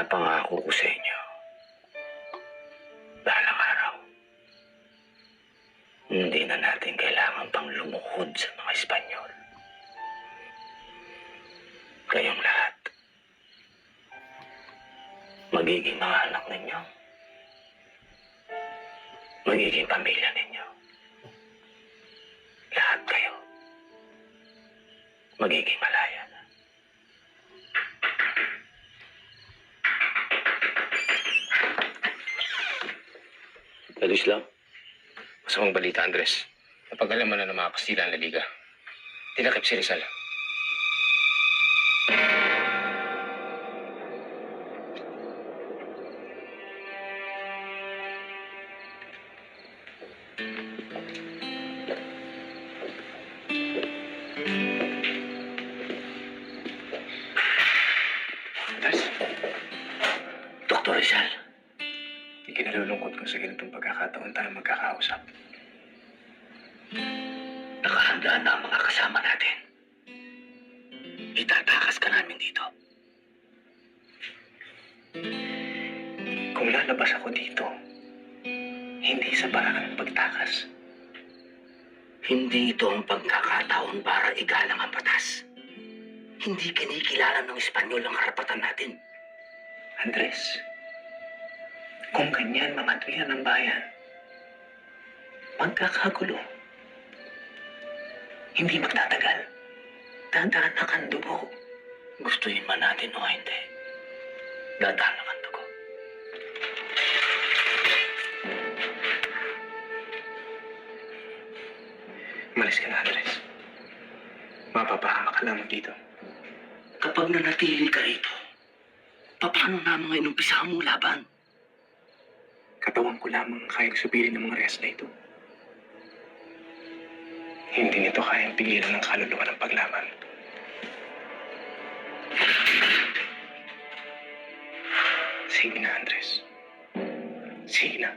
Pinapangako ko sa inyo, balang araw, hindi na natin kailangan pang lumuhod sa mga Espanyol. Kayong lahat, magiging mga anak ninyo, magiging pamilya ninyo. Lahat kayo, magiging malaya na. Alis lang. Masamang balita, Andres. Napag-alaman na ng mga Kastila ang La Liga. Tinakip si Rizal. Andres, Dr. Rizal, Ikinalulungkot ko sa ganitong pagkakataon tayo magkakausap. nakahanda na ang mga kasama natin. Itatakas ka namin dito. Kung lalabas ako dito, hindi sa paraan ng pagtakas. Hindi ito ang pagkakataon para igalang ang batas. Hindi kinikilala ng Espanyol ang karapatan natin. Andres, kung ganyan mamatwiran ng bayan, magkakagulo. Hindi magtatagal. Dadanak ang dugo. Gustuhin man natin o hindi, dadanak ang dugo. Malis ka na, Andres. Mapapahama ka lamang dito. Kapag nanatili ka rito, paano naman inumpisahan mong laban? Katawan ko lamang ang kayang supirin ng mga rehas na ito. Hindi nito kayang pigilan ng kaluluwa ng paglaban. Sige na, Andres. Sige na.